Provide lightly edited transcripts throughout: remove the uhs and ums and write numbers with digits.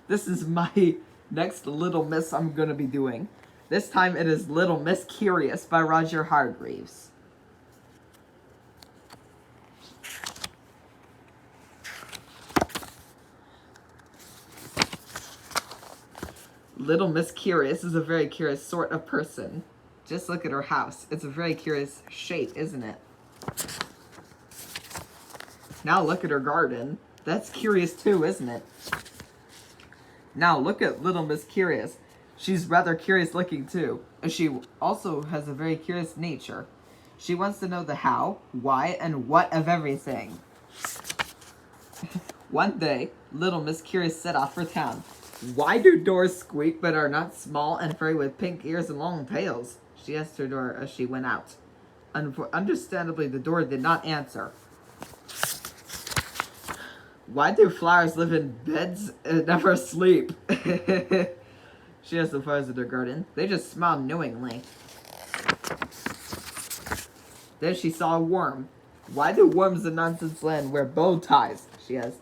This is my next Little Miss I'm gonna be doing. This time it is Little Miss Curious by Roger Hargreaves. Little Miss Curious is a very curious sort of person. Just look at her house. It's a very curious shape, isn't it? Now look at her garden. That's curious too, isn't it? Now look at Little Miss Curious. She's rather curious looking too, and she also has a very curious nature. She wants to know the how, why, and what of everything. One day, Little Miss Curious set off for town. Why do doors squeak but are not small and furry with pink ears and long tails? She asked her door as she went out. Understandably, the door did not answer. Why do flowers live in beds and never sleep? She asked the flowers in her garden. They just smiled knowingly. Then she saw a worm. Why do worms in Nonsense Land wear bow ties? She asked.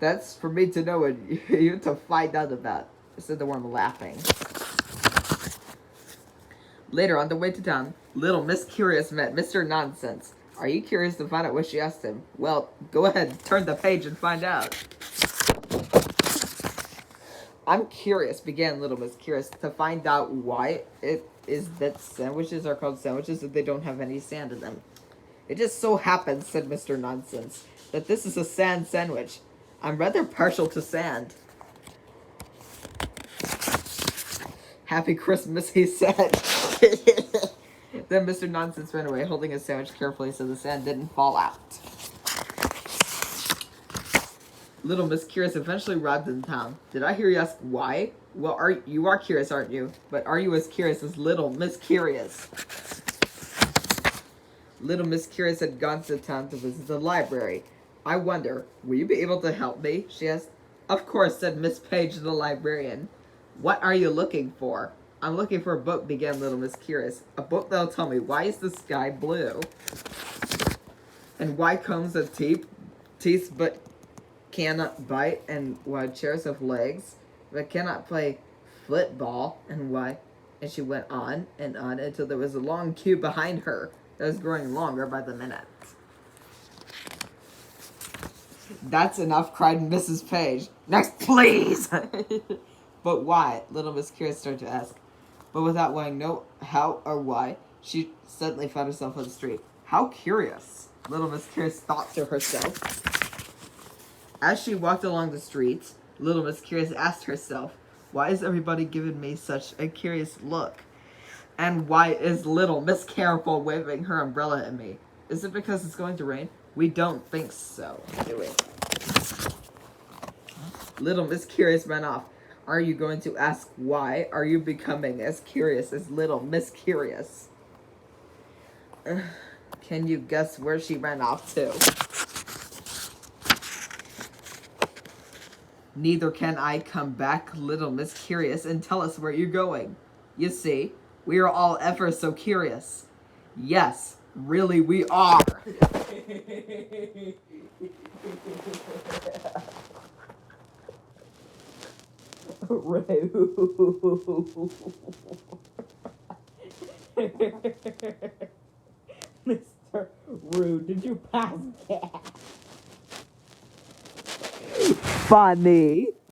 That's for me to know and you to find out about, said the worm, laughing. Later, on the way to town, Little Miss Curious met Mr. Nonsense. Are you curious to find out what she asked him? Well, go ahead, turn the page and find out. I'm curious, began Little Miss Curious, to find out why it is that sandwiches are called sandwiches if they don't have any sand in them. It just so happens, said Mr. Nonsense, that this is a sand sandwich. I'm rather partial to sand. Happy Christmas, he said. Then Mr. Nonsense ran away, holding his sandwich carefully so the sand didn't fall out. Little Miss Curious eventually arrived in town. Did I hear you ask why? Well, you are curious, aren't you? But are you as curious as Little Miss Curious? Little Miss Curious had gone to town to visit the library. I wonder, will you be able to help me? She asked. Of course, said Miss Page, the librarian. What are you looking for? I'm looking for a book, began Little Miss Curious. A book that'll tell me why is the sky blue? And why combs have teeth but cannot bite, and why chairs have legs but cannot play football, and why? And she went on and on until there was a long queue behind her that was growing longer by the minute. That's enough, cried Mrs. Page. Next, please! But why? Little Miss Curious started to ask. But without wanting to know how or why, she suddenly found herself on the street. How curious, Little Miss Curious thought to herself. As she walked along the streets, Little Miss Curious asked herself, why is everybody giving me such a curious look? And why is Little Miss Careful waving her umbrella at me? Is it because it's going to rain? We don't think so, do we? Little Miss Curious ran off. Are you going to ask why? Are you becoming as curious as Little Miss Curious? Can you guess where she ran off to? Neither can I. Come back, Little Miss Curious, and tell us where you're going. You see, we are all ever so curious. Yes, really we are. Mr. Rude, did you pass that? Funny.